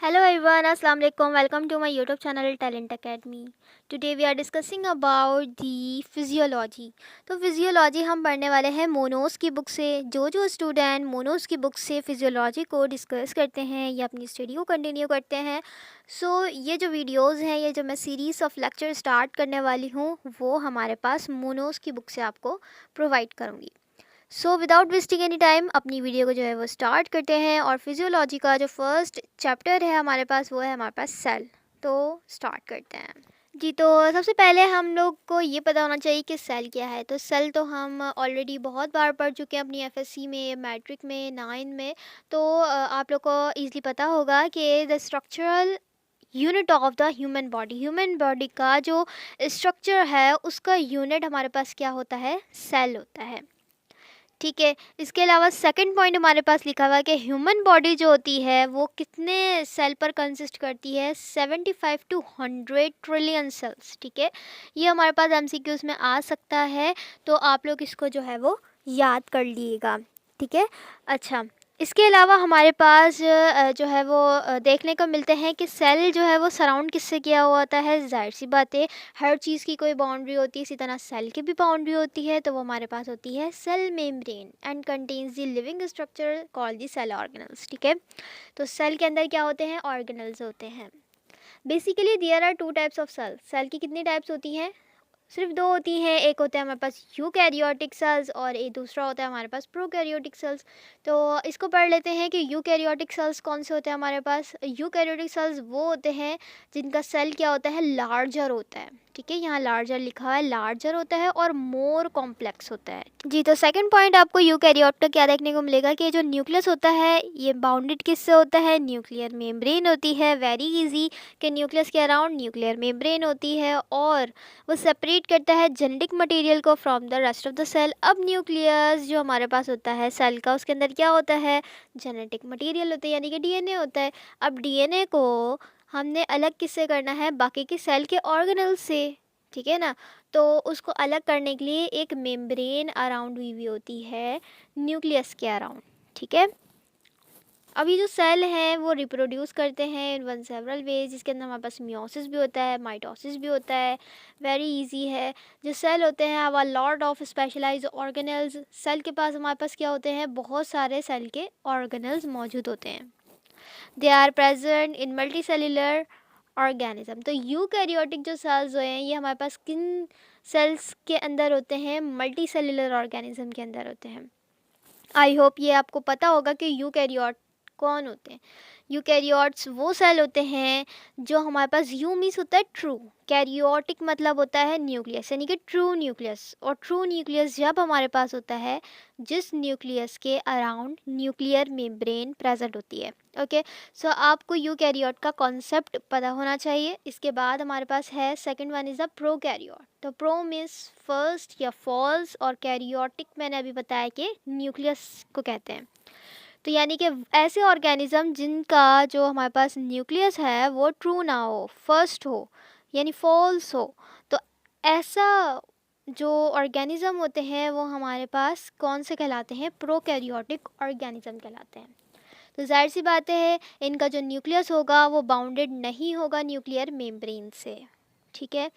Hello everyone, Assalamu alaikum. Welcome to my YouTube channel Talent Academy. Today we are discussing about the physiology. तो physiology हम पढ़ने वाले हैं मोनोस की book से. जो स्टूडेंट मोनोस की बुक से फिजियोलॉजी को डिस्कस करते हैं या अपनी स्टडी को कंटिन्यू करते हैं, ये जो वीडियोस हैं, ये जो मैं सीरीज़ ऑफ लेक्चर स्टार्ट करने वाली हूँ, वो हमारे पास मोनोस की बुक से आपको प्रोवाइड करूँगी. विदाउट वेस्टिंग एनी टाइम अपनी वीडियो को जो है वो स्टार्ट करते हैं. और फिजियोलॉजी का जो फर्स्ट चैप्टर है हमारे पास, वो है हमारे पास सेल. तो स्टार्ट करते हैं जी. तो सबसे पहले हम लोग को ये पता होना चाहिए कि सेल क्या है. तो सेल तो हम ऑलरेडी बहुत बार पढ़ चुके हैं अपनी एफएससी में, मैट्रिक में, 9 में. तो आप लोग को ईज़िली पता होगा कि the structural unit of the human body का जो स्ट्रक्चर है, उसका यूनिट हमारे पास क्या होता है? सेल होता है. ठीक है. इसके अलावा सेकंड पॉइंट हमारे पास लिखा हुआ है कि ह्यूमन बॉडी जो होती है वो कितने सेल पर कंसिस्ट करती है? 75 to 100 ट्रिलियन सेल्स. ठीक है, ये हमारे पास एमसीक्यूज में आ सकता है, तो आप लोग इसको जो है वो याद कर लीजिएगा. ठीक है. अच्छा, इसके अलावा हमारे पास जो है वो देखने को मिलते हैं कि सेल जो है वो सराउंड किससे किया हुआ होता है. जाहिर सी बात है, हर चीज़ की कोई बाउंड्री होती है, इसी तरह सेल की भी बाउंड्री होती है. तो वो हमारे पास होती है cell membrane and contains the living structure called the cell organelles. ठीक है. तो सेल के अंदर क्या होते हैं? ऑर्गेनल्स होते हैं. Basically there are 2 types of cell. Cell की कितनी टाइप्स होती हैं? सिर्फ 2 होती हैं. एक होता है हमारे पास यूकैरियोटिक सेल्स और एक दूसरा होता है हमारे पास प्रोकैरियोटिक सेल्स. तो इसको पढ़ लेते हैं कि यूकैरियोटिक सेल्स कौन से होते हैं हमारे पास. यूकैरियोटिक सेल्स वो होते हैं जिनका सेल क्या होता है? लार्जर होता है. ठीक है, यहाँ लार्जर लिखा है, लार्जर होता है और मोर कॉम्प्लेक्स होता है जी. तो सेकंड पॉइंट आपको यूकैरियोट का क्या देखने को मिलेगा कि जो न्यूक्लियस होता है ये बाउंडेड किससे होता है? न्यूक्लियर मेम्ब्रेन होती है. वेरी इजी कि न्यूक्लियस के अराउंड न्यूक्लियर मेम्ब्रेन होती है और वो सेपरेट करता है जेनेटिक मटेरियल को from the rest of the cell. अब न्यूक्लियस जो हमारे पास होता है सेल का, उसके अंदर क्या होता है? जेनेटिक मटेरियल होता है, यानी कि डीएनए होता है. अब डीएनए को हमने अलग किससे करना है? बाकी के सेल के ऑर्गेनल से. ठीक है ना. तो उसको अलग करने के लिए एक मेम्ब्रेन अराउंड हुई होती है न्यूक्लियस के अराउंड. ठीक है. अब ये जो सेल हैं वो रिप्रोड्यूस करते हैं इन वन सेवरल वेज, जिसके अंदर हमारे पास मियोसिस भी होता है, माइटोसिस भी होता है. वेरी इजी है. जो सेल होते हैं have a lot of specialized organelles. Cell के पास हमारे पास क्या होते हैं? बहुत सारे सेल के ऑर्गेनल्स मौजूद होते हैं. They are present in multi cellular organism. तो यूकैरियोटिक जो सेल्स हैं ये हमारे पास किन सेल्स के अंदर होते हैं? मल्टी सेल्यूलर ऑर्गेनिज्म के अंदर होते हैं. आई होप ये आपको पता होगा कि यूकैरियोट कौन होते हैं. यूकैरियोट्स वो सेल होते हैं जो हमारे पास यू मीन्स होता है ट्रू, कैरियोटिक मतलब होता है न्यूक्लियस, यानी कि ट्रू न्यूक्लियस. और ट्रू न्यूक्लियस जब हमारे पास होता है जिस न्यूक्लियस के अराउंड न्यूक्लियर मेम्ब्रेन प्रेजेंट होती है. ओके. सो आपको यूकैरियोट का कॉन्सेप्ट पता होना चाहिए. इसके बाद हमारे पास है second one is the prokaryote. तो प्रो मीन्स फर्स्ट या फॉल्स और कैरियोटिक मैंने अभी बताया कि न्यूक्लियस को कहते हैं. तो यानी कि ऐसे ऑर्गेनिज्म जिनका जो हमारे पास न्यूक्लियस है वो ट्रू ना हो, फर्स्ट हो, यानी फॉल्स हो. तो ऐसा जो ऑर्गेनिज्म होते हैं वो हमारे पास कौन से कहलाते हैं? प्रोकैरियोटिक ऑर्गेनिज्म कहलाते हैं. तो जाहिर सी बात है इनका जो न्यूक्लियस होगा वो बाउंडेड नहीं होगा न्यूक्लियर मेम्ब्रेन से. ठीक है.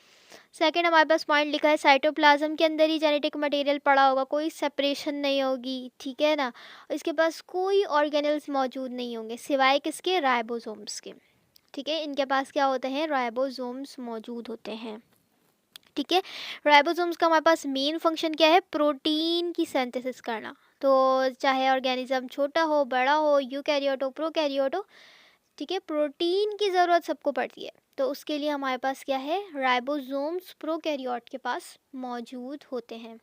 सेकंड हमारे पास पॉइंट लिखा है साइटोप्लाज्म के अंदर ही जेनेटिक मटेरियल पड़ा होगा, कोई सेपरेशन नहीं होगी. ठीक है ना. इसके पास कोई ऑर्गेनल्स मौजूद नहीं होंगे सिवाय किसके? राइबोसोम्स के. ठीक है. इनके पास क्या होते हैं? राइबोसोम्स मौजूद होते हैं. ठीक है. राइबोसोम्स का हमारे पास मेन फंक्शन क्या है? प्रोटीन की सिंथेसिस करना. तो चाहे ऑर्गेनिज्म छोटा हो, बड़ा हो, यूकैरियोट हो, प्रोकैरियोट हो, ठीक है, प्रोटीन की ज़रूरत सबको पड़ती है. तो उसके लिए हमारे पास क्या है? राइबोसोम्स प्रोकैरियोट के पास मौजूद होते हैं.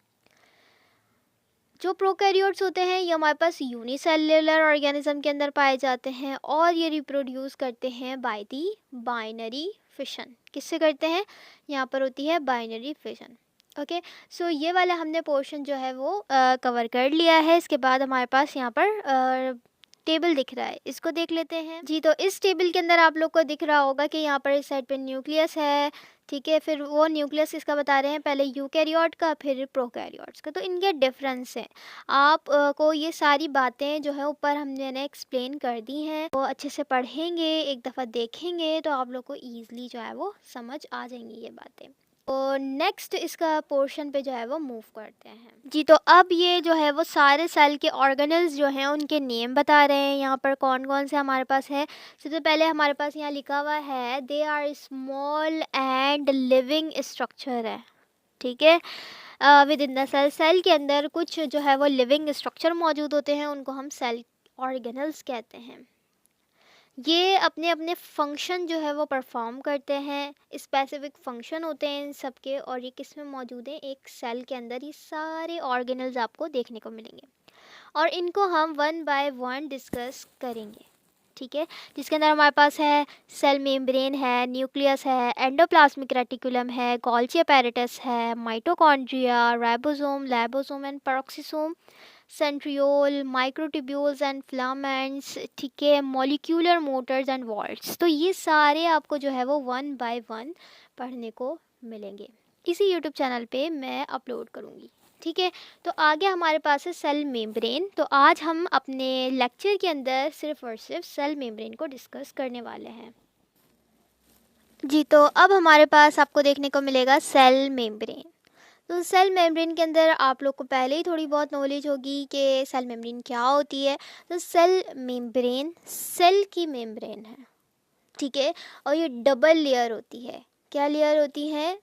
जो प्रोकैरियोट्स होते हैं ये हमारे पास यूनिसेल्युलर ऑर्गेनिज्म के अंदर पाए जाते हैं और ये रिप्रोड्यूस करते हैं बाय दी बाइनरी फिशन. किससे करते हैं? यहाँ पर होती है बाइनरी फिशन. ओके. सो ये वाला हमने पोर्शन जो है वो कवर कर लिया है. इसके बाद हमारे पास यहाँ पर टेबल दिख रहा है, इसको देख लेते हैं जी। तो इस टेबल के अंदर आप लोग को दिख रहा होगा कि यहाँ पर इस साइड पे न्यूक्लियस है, ठीक है। फिर वो न्यूक्लियस किसका बता रहे हैं, पहले यूकैरियोट का फिर प्रोकैरियोट्स का। तो इनके डिफरेंस हैं। आप को ये सारी बातें जो है ऊपर हमने एक्सप्लेन कर दी हैं, वो अच्छे से पढ़ेंगे, एक दफ़ा देखेंगे तो आप लोग को ईज़िली जो है वो समझ आ जाएंगी ये बातें। और नेक्स्ट इसका पोर्शन पे जो है वो मूव करते हैं जी। तो अब ये जो है वो सारे सेल के ऑर्गेनल्स जो हैं उनके नेम बता रहे हैं, यहाँ पर कौन कौन से हमारे पास है। सबसे पहले हमारे पास यहाँ लिखा हुआ है they are small and living structure है, ठीक है। Within the cell, cell के अंदर कुछ जो है वो लिविंग स्ट्रक्चर मौजूद होते हैं, उनको हम सेल ऑर्गेनल्स कहते हैं। ये अपने अपने फंक्शन जो है वो परफॉर्म करते हैं, स्पेसिफिक फंक्शन होते हैं इन सब के। और ये किस में मौजूद है, एक सेल के अंदर ये सारे ऑर्गेनल्स आपको देखने को मिलेंगे और इनको हम वन बाय वन डिस्कस करेंगे, ठीक है। जिसके अंदर हमारे पास है सेल मेम्ब्रेन है, न्यूक्लियस है, एंडोप्लाज्मिक रेटिकुलम है, गोल्गी अपैरेटस है, mitochondria, ribosome, lysosome and peroxisome, centriole, microtubules and filaments, ठीक है, मॉलिक्यूलर मोटर्स एंड वॉल्ट्स। तो ये सारे आपको जो है वो वन बाय वन पढ़ने को मिलेंगे। इसी यूट्यूब चैनल पे मैं अपलोड करूँगी, ठीक है। तो आगे हमारे पास है सेल मेम्ब्रेन। तो आज हम अपने लेक्चर के अंदर सिर्फ और सिर्फ सेल मेम्ब्रेन को डिस्कस करने वाले हैं जी। तो अब हमारे पास आपको देखने को मिलेगा सेल मेम्ब्रेन। तो सेल मेम्ब्रेन के अंदर आप लोग को पहले ही थोड़ी बहुत नॉलेज होगी कि सेल मेम्ब्रेन क्या होती है। तो सेल मेम्ब्रेन सेल की मेम्ब्रेन है, ठीक है। और ये डबल लेयर होती है। क्या लेयर होती है,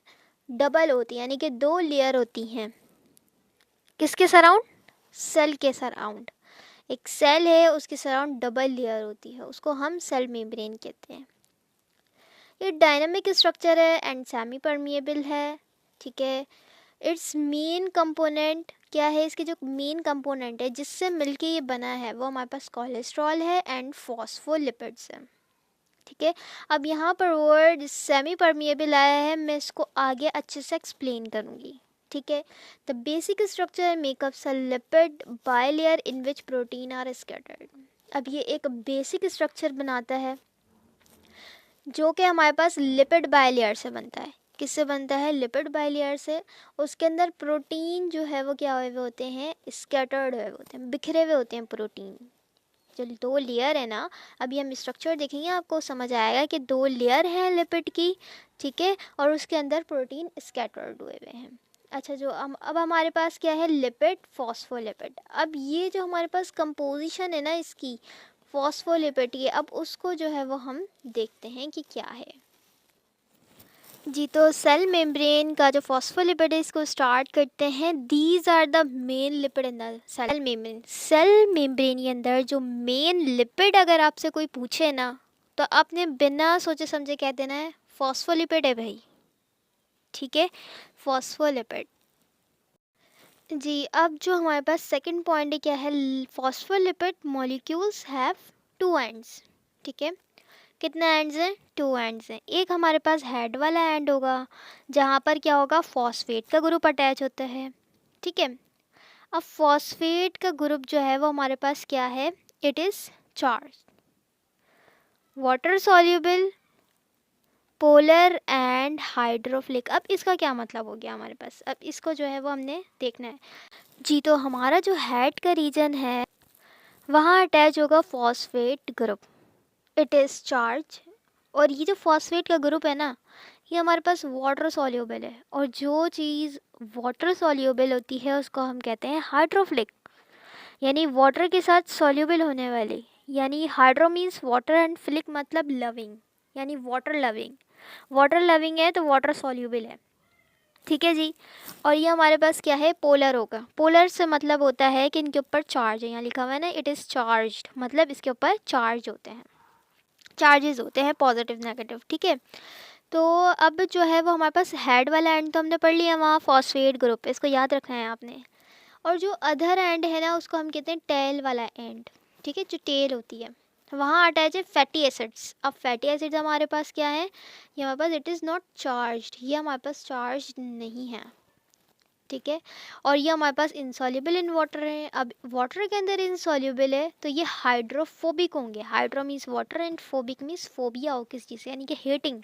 डबल होती है, यानी कि 2 लेयर होती हैं। किसके सराउंड, सेल के सराउंड। एक सेल है उसके सराउंड डबल लेयर होती है, उसको हम सेल मेम्ब्रेन कहते हैं। ये डायनामिक स्ट्रक्चर है एंड सेमी परमिएबल है, ठीक है। इट्स मेन कंपोनेंट क्या है, इसके जो मेन कंपोनेंट है जिससे मिलके ये बना है वो हमारे पास कोलेस्ट्रॉल है एंड फॉस्फोलिपिड्स है, ठीक है। अब यहाँ पर वर्ड सेमी परमिएबल आया है, मैं इसको आगे अच्छे से एक्सप्लेन करूँगी, ठीक है। The basic structure makeups a lipid bilayer in which protein are scattered. अब ये एक बेसिक स्ट्रक्चर बनाता है जो कि हमारे पास लिपिड बायलेयर से बनता है। किससे बनता है, लिपिड बायलेयर से। उसके अंदर प्रोटीन जो है वो क्या हुए हुए होते हैं, स्कैटर्ड हुए होते हैं, बिखरे हुए होते हैं प्रोटीन। जो 2 लेयर है ना, अभी हम स्ट्रक्चर देखेंगे आपको समझ आएगा कि 2 लेयर हैं लिपिड की, ठीक है। और उसके अंदर प्रोटीन स्कैटर्ड हुए हुए हैं। अच्छा, जो अब हमारे पास क्या है, लिपिड, फॉस्फोलिपिड। अब ये जो हमारे पास कंपोजिशन है ना इसकी फॉस्फोलिपिड की, अब उसको जो है वो हम देखते हैं कि क्या है जी। तो सेल मेम्ब्रेन का जो फॉस्फोलिपिड है इसको स्टार्ट करते हैं। These are the main lipid in the cell membrane. Cell membrane के अंदर जो मेन लिपिड अगर आपसे कोई पूछे ना तो आपने बिना सोचे समझे कह देना है फॉस्फोलिपिड है भाई, ठीक है, फॉस्फोलिपिड जी। अब जो हमारे पास सेकंड पॉइंट है क्या है, फॉस्फोलिपिड मॉलिक्यूल्स हैव 2 एंड्स, ठीक है। कितने एंड्स हैं, 2 एंड्स हैं। एक हमारे पास हेड वाला एंड होगा जहाँ पर क्या होगा, फॉस्फेट का ग्रुप अटैच होता है, ठीक है। अब फॉस्फेट का ग्रुप जो है वो हमारे पास क्या है, it is charge, water soluble, polar and hydrophilic. अब इसका क्या मतलब हो गया हमारे पास, अब इसको जो है वो हमने देखना है जी। तो हमारा जो हेड का रीजन है वहाँ अटैच होगा phosphate group, it is charge. और ये जो फॉस्फेट का ग्रुप है ना, ये हमारे पास वाटर सॉल्युबल है। और जो चीज़ वाटर सॉल्युबल होती है उसको हम कहते हैं हाइड्रोफिलिक, यानी वाटर के साथ सॉल्युबल होने वाली। यानी hydro means water and philic मतलब लविंग, यानी वाटर लविंग। वाटर लविंग है तो वाटर सॉल्युबल है, ठीक है जी। और ये हमारे पास क्या है, पोलर होगा। पोलर से मतलब होता है कि इनके ऊपर चार्ज है, यहाँ लिखा हुआ है ना इट इज़ चार्ज्ड, मतलब इसके ऊपर चार्ज होते हैं, चार्जेस होते हैं पॉजिटिव नेगेटिव, ठीक है। तो अब जो है वो हमारे पास हेड वाला एंड तो हमने पढ़ लिया, वहाँ फॉस्फेट ग्रुप, इसको याद रखना है आपने। और जो अदर एंड है ना उसको हम कहते हैं टेल वाला एंड, ठीक है, जो टेल होती है वहाँ अटैच है फैटी एसिड्स। अब फैटी एसिड्स हमारे पास क्या है, ये हमारे पास इट इज़ नॉट चार्ज्ड, ये हमारे पास चार्ज नहीं है, ठीक है। और ये हमारे पास इंसॉल्युबल इन वाटर है। अब वाटर के अंदर इंसॉल्युबल है तो ये हाइड्रोफोबिक होंगे। Hydro means water and phobic means phobia हो किस चीज़ से, यानी कि हेटिंग,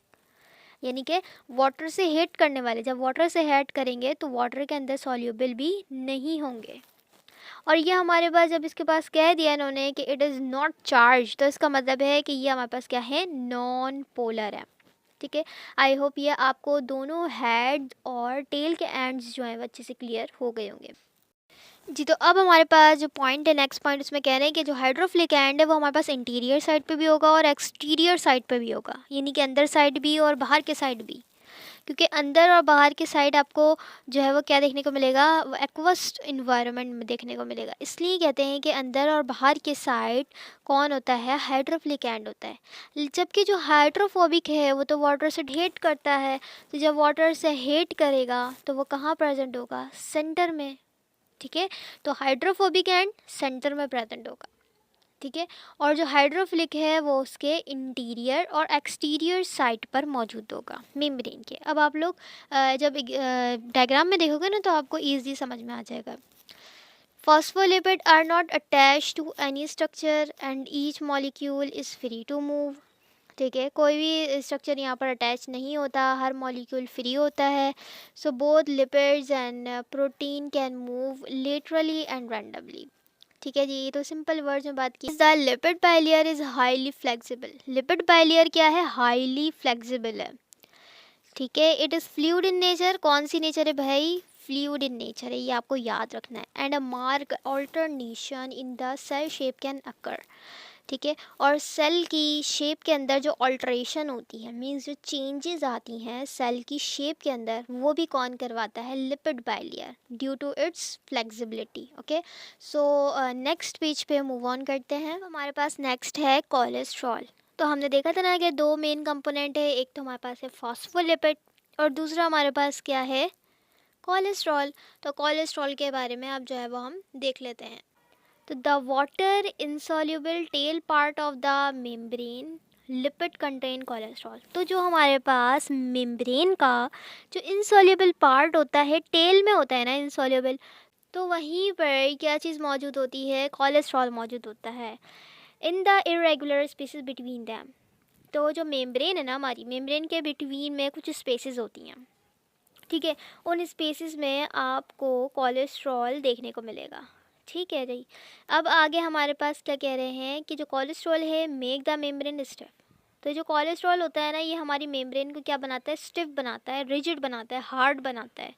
यानी कि वाटर से हेट करने वाले। जब वाटर से हेट करेंगे तो वाटर के अंदर सॉल्युबल भी नहीं होंगे। और ये हमारे पास जब इसके पास कह दिया इन्होंने कि इट इज़ नॉट चार्ज, तो इसका मतलब है कि ये हमारे पास क्या है, नॉन पोलर है। ठीक है। आई होप ये आपको दोनों हेड और टेल के एंड्स जो हैं वो अच्छे से क्लियर हो गए होंगे। जी, तो अब हमारे पास जो पॉइंट है, नेक्स्ट पॉइंट, उसमें कह रहे हैं कि जो हाइड्रोफ्लिक एंड है वो हमारे पास इंटीरियर साइड पे भी होगा और एक्सटीरियर साइड पे भी होगा, यानी कि अंदर साइड भी और बाहर के साइड भी। क्योंकि अंदर और बाहर की साइड आपको जो है वो क्या देखने को मिलेगा, वो एक्वस इन्वायरमेंट में देखने को मिलेगा। इसलिए कहते हैं कि अंदर और बाहर की साइड कौन होता है, हाइड्रोफ्लिक एंड होता है। जबकि जो हाइड्रोफोबिक है वो तो वाटर से हेट करता है। तो जब वाटर से हेट करेगा तो वो कहाँ प्रेजेंट होगा, सेंटर में। ठीक है। तो हाइड्रोफोबिक एंड सेंटर में प्रेजेंट होगा। ठीक है। और जो हाइड्रोफिलिक है वो उसके इंटीरियर और एक्सटीरियर साइड पर मौजूद होगा मेम्ब्रेन के। अब आप लोग जब डायग्राम में देखोगे ना तो आपको ईजी समझ में आ जाएगा। Phospholipid are not attach to any structure and each molecule is free to move. ठीक है, कोई भी स्ट्रक्चर यहाँ पर अटैच नहीं होता, हर मॉलिक्यूल फ्री होता है। So both lipids and protein can move laterally and randomly. ठीक है जी, ये तो सिंपल वर्ड्स में बात की। The lipid bilayer is highly flexible. Lipid bilayer क्या है, हाईली फ्लेक्सिबल है। ठीक है। It is fluid in nature. कौन सी नेचर है भाई, फ्लूइड इन नेचर है, ये आपको याद रखना है। And a mark alternation in the cell shape can occur. ठीक है। और सेल की शेप के अंदर जो ऑल्ट्रेशन होती है, मीन्स जो चेंजेस आती हैं सेल की शेप के अंदर, वो भी कौन करवाता है, lipid bilayer, due to its flexibility. Okay. So next page पे मूव ऑन करते हैं। हमारे पास नेक्स्ट है कोलेस्ट्रॉल। तो हमने देखा था ना कि दो मेन कंपोनेंट है, एक तो हमारे पास है फॉस्फोलिपिड और दूसरा हमारे पास क्या है, कोलेस्ट्रॉल। तो कोलेस्ट्रॉल के बारे में अब जो है वो हम देख लेते हैं। तो the water insoluble tail part of the membrane lipid contain cholesterol. तो जो हमारे पास मेम्ब्रेन का जो इंसॉल्युबल पार्ट होता है, टेल में होता है ना इंसॉल्युबल, तो वहीं पर क्या चीज़ मौजूद होती है, कोलेस्ट्रॉल मौजूद होता है। In the irregular spaces between them. तो जो मेम्ब्रेन है ना, हमारी मेम्ब्रेन के बिटवीन में कुछ स्पेसेस होती हैं। ठीक है। उन स्पेसेस में आपको कोलेस्ट्रॉल देखने को मिलेगा। ठीक है जी। अब आगे हमारे पास क्या कह रहे हैं कि जो कोलेस्ट्रॉल है मेक द मेम्ब्रेन स्टिफ। तो जो कोलेस्ट्रॉल होता है ना, ये हमारी मेम्ब्रेन को क्या बनाता है, स्टिफ बनाता है, रिजिड बनाता है, हार्ड बनाता है।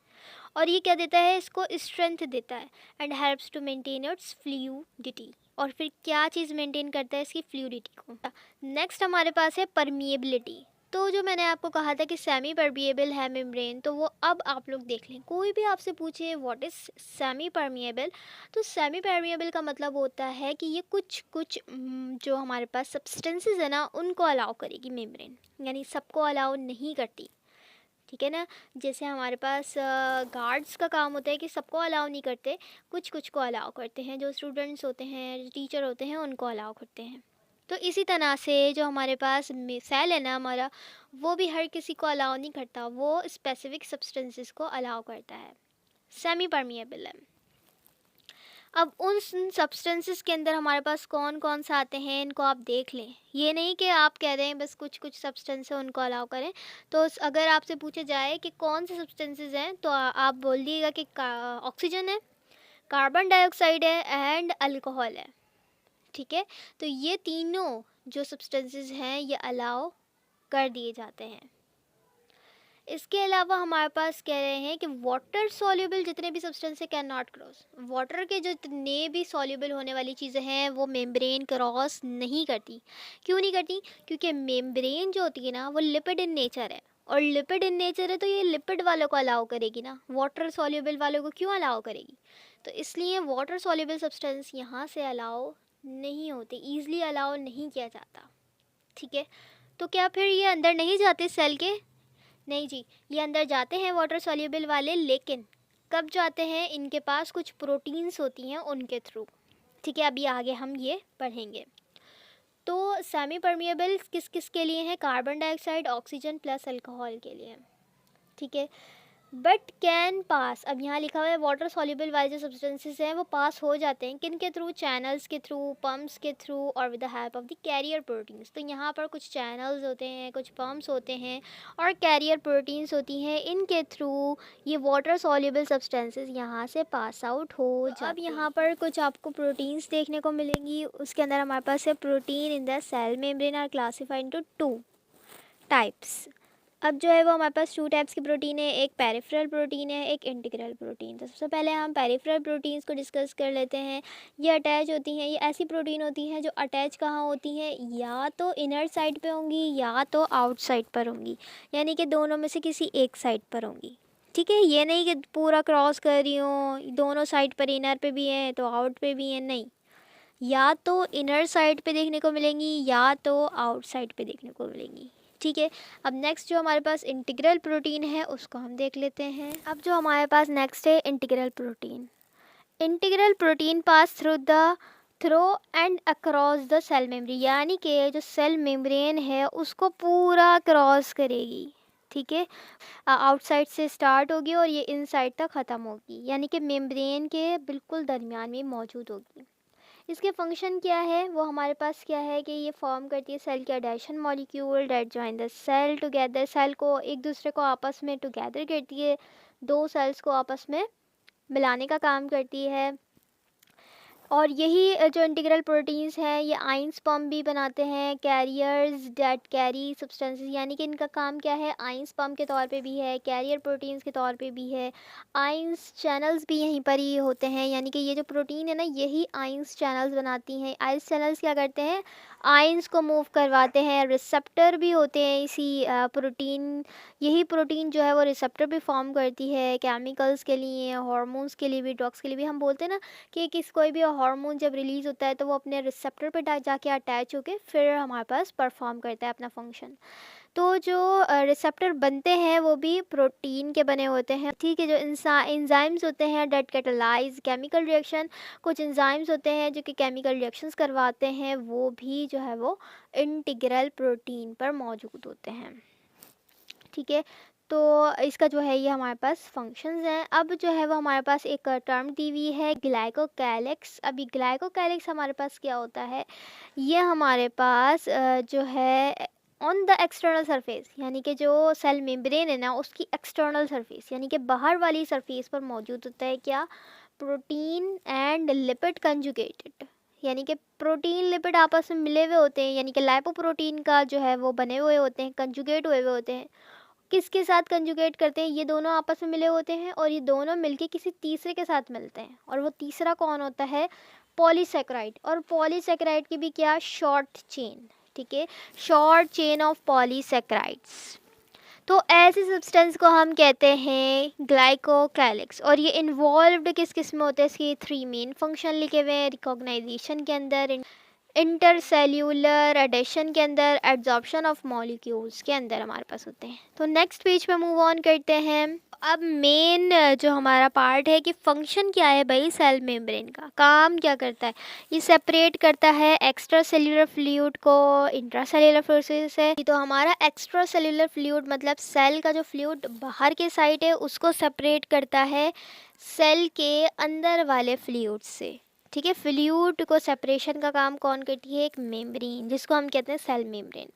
और ये क्या देता है, इसको स्ट्रेंथ देता है। And helps to maintain its fluidity. और फिर क्या चीज़ मेंटेन करता है, इसकी फ्लूइडिटी को। नेक्स्ट हमारे पास है परमिएबिलिटी। तो जो मैंने आपको कहा था कि सेमी परमिएबल है मेम्ब्रेन, तो वो अब आप लोग देख लें। कोई भी आपसे पूछे व्हाट इज़ सेमी परमिएबल, तो सेमी परमिएबल का मतलब होता है कि ये कुछ कुछ जो हमारे पास सब्सटेंसेस है ना, उनको अलाउ करेगी मेम्ब्रेन, यानी सबको अलाउ नहीं करती। ठीक है ना। जैसे हमारे पास गार्ड्स का काम होता है कि सबको अलाउ नहीं करते, कुछ कुछ को अलाउ करते हैं, जो स्टूडेंट्स होते हैं, जो टीचर होते हैं, उनको अलाउ करते हैं। तो इसी तरह से जो हमारे पास सेल है ना हमारा, वो भी हर किसी को अलाउ नहीं करता, वो स्पेसिफिक सब्सटेंसेस को अलाउ करता है, सेमी परमिएबल है। अब उन सब्सटेंसेस के अंदर हमारे पास कौन कौन सा आते हैं, इनको आप देख लें। ये नहीं कि आप कह रहे हैं बस कुछ कुछ सब्सटेंस है उनको अलाउ करें। तो अगर आपसे पूछा जाए कि कौन से सब्सटेंसेस हैं, तो आप बोल दिएगा कि ऑक्सीजन है, कार्बन डाइऑक्साइड है एंड अल्कोहल है। ठीक है। तो ये तीनों जो सब्सटेंसेस हैं ये अलाउ कर दिए जाते हैं। इसके अलावा हमारे पास कह रहे हैं कि वाटर सॉल्युबल जितने भी सब्सटेंस है कैन नॉट क्रॉस। वाटर के जितने भी सॉल्युबल होने वाली चीज़ें हैं वो मेम्ब्रेन क्रॉस नहीं करती। क्यों नहीं करती, क्योंकि मेम्ब्रेन जो होती है ना वो लिपिड इन नेचर है। और लिपिड इन नेचर है तो ये लिपिड वालों को अलाउ करेगी ना, वाटर सॉल्युबल वालों को क्यों अलाउ करेगी। तो इसलिए वाटर सॉल्युबल सब्सटेंस यहाँ से अलाउ नहीं होते, ईज़िली अलाउ नहीं किया जाता। ठीक है। तो क्या फिर ये अंदर नहीं जाते सेल के, नहीं जी, ये अंदर जाते हैं वाटर सॉल्युबल वाले, लेकिन कब जाते हैं, इनके पास कुछ प्रोटीन्स होती हैं उनके थ्रू। ठीक है। अभी आगे हम ये पढ़ेंगे। तो सेमी परमिएबल किस किस के लिए हैं, carbon dioxide, oxygen plus alcohol के लिए। ठीक है। बट कैन पास, अब यहाँ लिखा हुआ है वाटर सॉल्युबल वाले जो सब्सटेंसेस हैं वो पास हो जाते हैं किन के थ्रू, चैनल्स के थ्रू, पम्प्स के थ्रू और with the help of the carrier proteins. तो यहाँ पर कुछ चैनल्स होते हैं, कुछ पम्प्स होते हैं और कैरियर प्रोटीन्स होती हैं, इनके थ्रू ये वाटर सॉल्युबल सब्सटेंसेस यहाँ से पास आउट हो जाते हैं। अब यहाँ पर कुछ आपको प्रोटीन्स देखने को मिलेंगी, उसके अंदर हमारे पास है protein in the cell membrane are classified into 2 types. अब जो है वो हमारे पास 2 टाइप्स की प्रोटीन है, एक पेरिफेरल प्रोटीन है, एक इंटीग्रल प्रोटीन। तो सबसे पहले हम पेरिफेरल प्रोटीन्स को डिस्कस कर लेते हैं। ये अटैच होती हैं, ये ऐसी प्रोटीन होती हैं जो अटैच कहाँ होती हैं, या तो इनर साइड पे होंगी या तो आउटसाइड पर होंगी, यानी कि दोनों में से किसी एक साइड पर होंगी। ठीक है, ये नहीं कि पूरा क्रॉस कर रही हूँ, दोनों साइड पर, इनर पे भी हैं तो आउट पे भी हैं, नहीं, या तो इनर साइड पे देखने को मिलेंगी या तो आउटसाइड पे देखने को मिलेंगी। ठीक है, अब नेक्स्ट जो हमारे पास इंटीग्रल प्रोटीन है उसको हम देख लेते हैं। अब जो हमारे पास नेक्स्ट है integral protein. Integral protein pass through and across the cell membrane, यानी कि जो सेल मेम्ब्रेन है उसको पूरा क्रॉस करेगी। ठीक है, आउटसाइड से स्टार्ट होगी और ये इनसाइड तक ख़त्म होगी, यानी कि मेम्ब्रेन के बिल्कुल दरमियान में मौजूद होगी। इसके फंक्शन क्या है, वो हमारे पास क्या है कि ये फॉर्म करती है सेल के adhesion molecule that join the cell together, सेल को एक दूसरे को आपस में टुगेदर करती है, 2 सेल्स को आपस में मिलाने का काम करती है। और यही जो इंटीग्रल प्रोटीन्स हैं ये आयन स्पर्म भी बनाते हैं, कैरियर्स डेट कैरी सब्सटेंसेस, यानी कि इनका काम क्या है, आयन स्पर्म के तौर पे भी है, कैरियर प्रोटीन्स के तौर पे भी है, आयंस चैनल्स भी यहीं पर ही होते हैं, यानी कि ये जो प्रोटीन है ना यही आयंस चैनल्स बनाती हैं। आयंस चैनल्स क्या करते हैं, आयंस को मूव करवाते हैं। रिसेप्टर भी होते हैं इसी प्रोटीन, यही प्रोटीन जो है वो रिसेप्टर भी फॉर्म करती है केमिकल्स के लिए, हार्मोन्स के लिए भी, ड्रग्स के लिए भी। हम बोलते हैं ना कि कोई भी हार्मोन जब रिलीज़ होता है तो वो अपने रिसेप्टर पे जाके अटैच होके फिर हमारे पास परफॉर्म करता है अपना फंक्शन। तो जो रिसेप्टर बनते हैं वो भी प्रोटीन के बने होते हैं। ठीक है, जो इंजाइम्स होते हैं डेट कैटालाइज केमिकल रिएक्शन, कुछ इंजाइम्स होते हैं जो कि केमिकल रिएक्शंस करवाते हैं, वो भी जो है वो इंटीग्रल प्रोटीन पर मौजूद होते हैं। ठीक है, तो इसका जो है ये हमारे पास फंक्शंस हैं। अब जो है वो हमारे पास एक टर्म दी हुई है ग्लाइकोकैलिक्स। अभी ग्लाइकोकैलिक्स हमारे पास क्या होता है, ये हमारे पास जो है ऑन द एक्सटर्नल सरफेस, यानी कि जो सेल मेम्ब्रेन है ना उसकी एक्सटर्नल सरफेस यानी कि बाहर वाली सरफेस पर मौजूद होता है क्या, प्रोटीन एंड लिपिड कंजुगेटेड, यानी कि प्रोटीन लिपिड आपस में मिले हुए होते हैं, यानी कि लाइपोप्रोटीन का जो है वो बने हुए होते हैं, कंजुगेट हुए हुए होते हैं। किसके साथ कंजुगेट करते हैं, ये दोनों आपस में मिले होते हैं और ये दोनों मिलके किसी तीसरे के साथ मिलते हैं, और वो तीसरा कौन होता है, पॉलीसेकेराइड। और पॉलीसेकेराइड की भी क्या, शॉर्ट चेन। ठीक है, शॉर्ट चेन ऑफ पॉलीसेकेराइड्स। तो ऐसे सब्सटेंस को हम कहते हैं ग्लाइकोकैलिक्स। और ये इन्वॉल्व्ड किस किस में होते हैं, इसके 3 मेन फंक्शन लिखे हुए हैं, रिकॉग्नाइजेशन के अंदर, इंटरसेल्यूलर एडिशन के अंदर, एड्जॉर्प्शन ऑफ मॉलिक्यूल्स के अंदर हमारे पास होते हैं। तो नेक्स्ट पेज पे मूव ऑन करते हैं। अब मेन जो हमारा पार्ट है कि फंक्शन क्या है भाई, सेल मेम्ब्रेन का काम क्या करता है, ये सेपरेट करता है एक्स्ट्रा सेल्यूलर फ्लूइड को इंट्रा सेल्यूलर फ्लूइड से। तो हमारा एक्स्ट्रा सेल्यूलर फ्लूइड मतलब सेल का जो फ्लूइड बाहर के साइड है उसको सेपरेट करता है सेल के अंदर वाले फ्लूइड से। ठीक है, फ्लूइड को सेपरेशन का काम कौन करती है, एक मेम्ब्रेन जिसको हम कहते हैं सेल मेम्ब्रेन।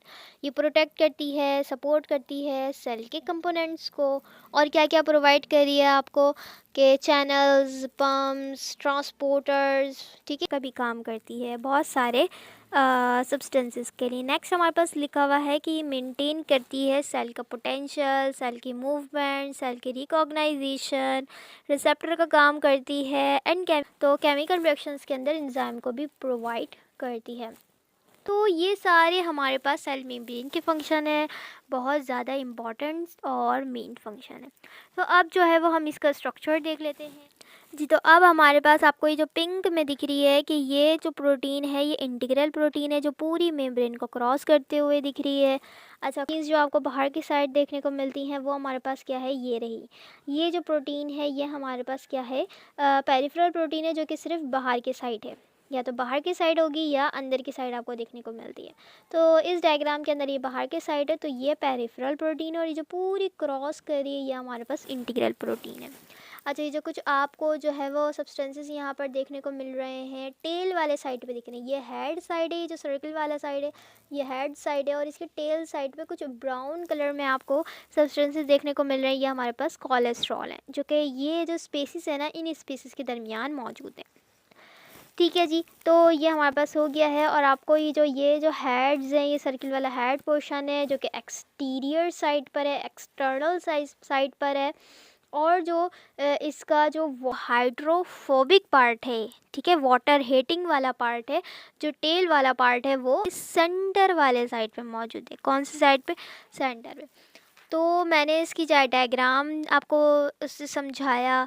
ये प्रोटेक्ट करती है, सपोर्ट करती है सेल के कंपोनेंट्स को, और क्या क्या प्रोवाइड कर रही है आपको के चैनल्स, पम्प्स, ट्रांसपोर्टर्स, ठीक है, का भी काम करती है बहुत सारे सब्सटेंसेस के लिए। नेक्स्ट हमारे पास लिखा हुआ है कि मेंटेन करती है सेल का पोटेंशियल, सेल की मूवमेंट, सेल की रिकॉग्नाइजेशन, रिसेप्टर का काम करती है, एंड तो केमिकल रिएक्शंस के अंदर एंजाइम को भी प्रोवाइड करती है। तो ये सारे हमारे पास सेल मेम्ब्रेन के फंक्शन है, बहुत ज़्यादा इम्पॉर्टेंट और मेन फंक्शन है। तो अब जो है वो हम इसका स्ट्रक्चर देख लेते हैं जी। तो अब हमारे पास आपको ये जो पिंक में दिख रही है कि ये जो प्रोटीन है ये इंटीग्रल प्रोटीन है जो पूरी मेम्ब्रेन को क्रॉस करते हुए दिख रही है। अच्छा, चीज़ जो आपको बाहर की साइड देखने को मिलती हैं वो हमारे पास क्या है, ये रही, ये जो प्रोटीन है ये हमारे पास क्या है, पेरिफेरल प्रोटीन है जो कि सिर्फ बाहर के साइड है। या तो बाहर की साइड होगी या अंदर की साइड आपको देखने को मिलती है। तो इस डायग्राम के अंदर ये बाहर की साइड है, तो ये पेरिफेरल प्रोटीन है, और ये जो पूरी क्रॉस कर रही है ये हमारे पास इंटीग्रल प्रोटीन है। अच्छा, ये जो कुछ आपको जो है वो सब्सटेंसेस यहाँ पर देखने को मिल रहे हैं टेल वाले साइड पे दिख रहे हैं, ये हेड साइड है, ये जो सर्कल वाला साइड है ये हेड साइड है, और इसके टेल साइड पे कुछ ब्राउन कलर में आपको सब्सटेंसेस देखने को मिल रहे हैं, ये हमारे पास कोलेस्ट्रॉल है, जो कि ये जो स्पेसिस है ना इन स्पेसिस के दरमियान मौजूद है। ठीक है जी, तो ये हमारे पास हो गया है। और आपको ये जो हेड्स हैं, ये सर्किल वाला हेड पोर्शन है जो कि एक्सटीरियर साइड पर है, एक्सटर्नल साइड पर है, और जो इसका जो हाइड्रोफोबिक पार्ट है, ठीक है, वाटर हीटिंग वाला पार्ट है, जो टेल वाला पार्ट है वो सेंटर वाले साइड पे मौजूद है। कौन सी साइड पे? सेंटर पे। तो मैंने इसकी डायग्राम आपको उससे समझाया,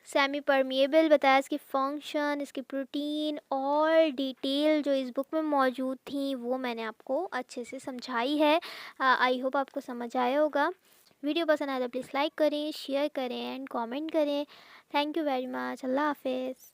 सेमी परमिएबल बताया, इसकी फंक्शन, इसकी प्रोटीन और डिटेल जो इस बुक में मौजूद थी वो मैंने आपको अच्छे से समझाई है। आई होप आपको समझ आया होगा। वीडियो पसंद आया तो प्लीज़ लाइक करें, शेयर करें एंड कमेंट करें। Thank you very much. अल्लाह हाफिज़।